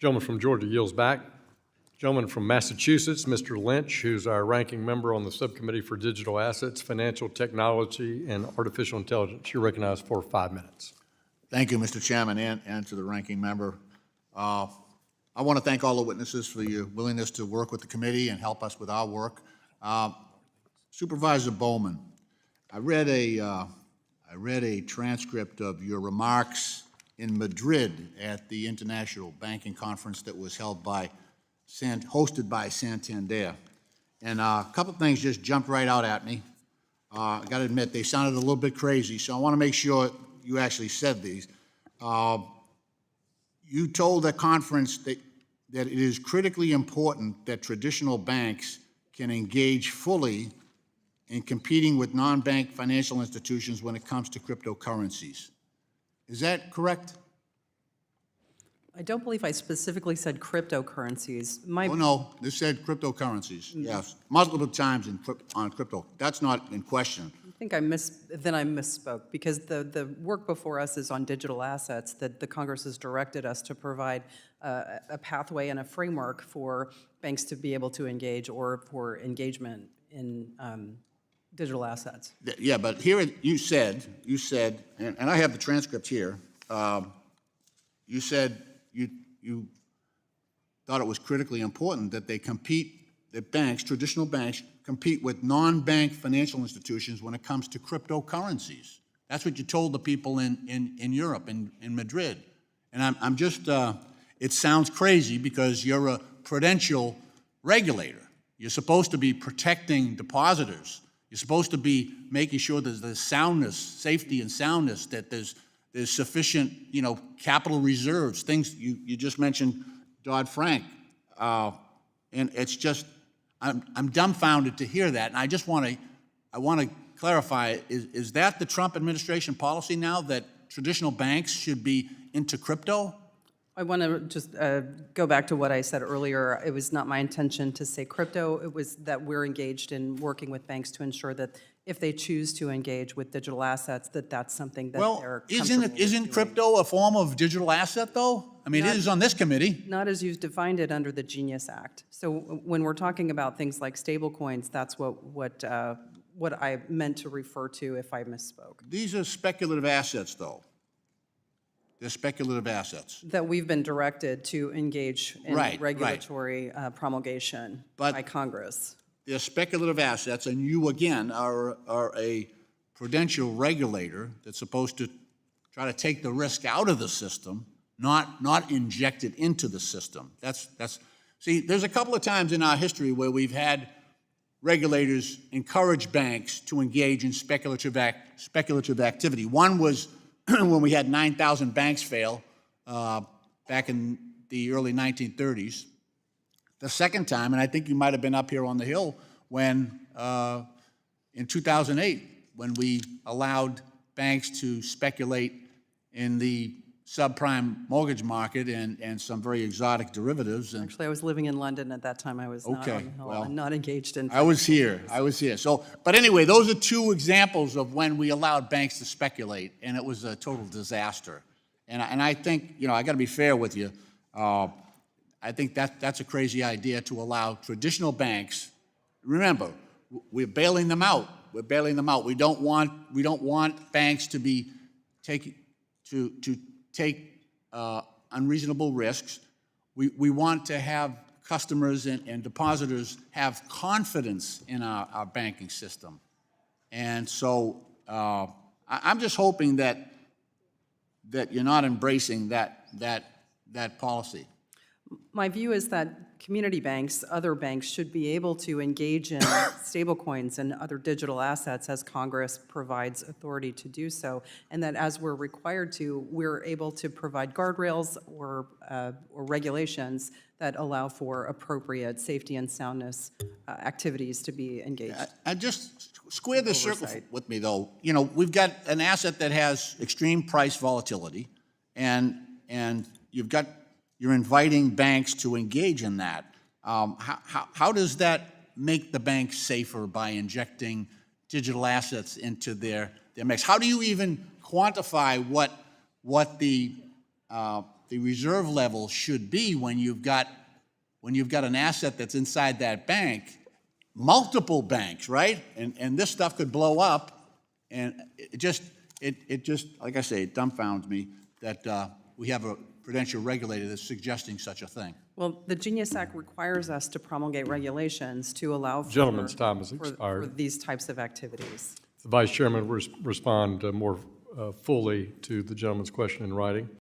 Gentleman from Georgia yields back. Gentleman from Massachusetts, Mr. Lynch, who's our ranking member on the Subcommittee for Digital Assets, Financial Technology, and Artificial Intelligence. You're recognized for 5 minutes. Thank you, Mr. Chairman, and to the ranking member. I want to thank all the witnesses for your willingness to work with the committee and help us with our work. Supervisor Bowman, I read a transcript of your remarks in Madrid at the International Banking Conference that was hosted by Santander. And a couple of things just jumped right out at me. I got to admit, they sounded a little bit crazy, so I want to make sure you actually said these. You told the conference that it is critically important that traditional banks can engage fully in competing with non-bank financial institutions when it comes to cryptocurrencies. Is that correct? I don't believe I specifically said cryptocurrencies. Oh, no, this said cryptocurrencies, yes, multiple times on crypto. That's not in question. I think I misspoke, because the work before us is on digital assets, that the Congress has directed us to provide a pathway and a framework for banks to be able to engage, or for engagement in digital assets. Yeah, but here you said, and I have the transcript here, you said you thought it was critically important that traditional banks compete with non-bank financial institutions when it comes to cryptocurrencies. That's what you told the people in Europe, in Madrid. And I'm just, it sounds crazy because you're a prudential regulator. You're supposed to be protecting depositors. You're supposed to be making sure that there's soundness, safety and soundness, that there's sufficient, capital reserves, things you just mentioned, Dodd-Frank. And it's just, I'm dumbfounded to hear that. And I want to clarify, is that the Trump administration policy now, that traditional banks should be into crypto? I want to just go back to what I said earlier. It was not my intention to say crypto. It was that we're engaged in working with banks to ensure that if they choose to engage with digital assets, that's something that they're comfortable with isn't doing. crypto a form of digital asset, though? I mean, it is on this committee. Not as you've defined it under the Genius Act. So when we're talking about things like stablecoins, that's what I meant to refer to if I misspoke. These are speculative assets, though. They're speculative assets. That we've been directed to engage in regulatory promulgation by Congress. They're speculative assets, and you, again, are a prudential regulator that's supposed to try to take the risk out of the system, not inject it into the system. See, there's a couple of times in our history where we've had regulators encourage banks to engage in speculative activity. One was when we had 9,000 banks fail back in the early 1930s. The second time, and I think you might have been up here on the Hill, when in 2008, when we allowed banks to speculate in the subprime mortgage market and some very exotic derivatives. And actually, I was living in London at that time. I was not on the Hill. Well, I'm not engaged in. I was here. So, but anyway, those are two examples of when we allowed banks to speculate, and it was a total disaster. And I think, I got to be fair with you. I think that's a crazy idea to allow traditional banks. Remember, we're bailing them out. We're bailing them out. We don't want banks to be take unreasonable risks. We want to have customers and depositors have confidence in our banking system. And so I'm just hoping that you're not embracing that policy. My view is that community banks, other banks, should be able to engage in stablecoins and other digital assets as Congress provides authority to do so, and that as we're required to, we're able to provide guardrails or regulations that allow for appropriate safety and soundness activities to be engaged. I just square the circle with me, though. We've got an asset that has extreme price volatility, and you're inviting banks to engage in that. How does that make the banks safer by injecting digital assets into their mix? How do you even quantify what the the reserve level should be when you've got an asset that's inside that bank, multiple banks, right? And this stuff could blow up, and it just, like I say, it dumbfounds me that we have a prudential regulator that's suggesting such a thing. Well, the Genius Act requires us to promulgate regulations to allow for. Gentleman's time has for expired. these types of activities. The Vice Chairman will respond more fully to the gentleman's question in writing.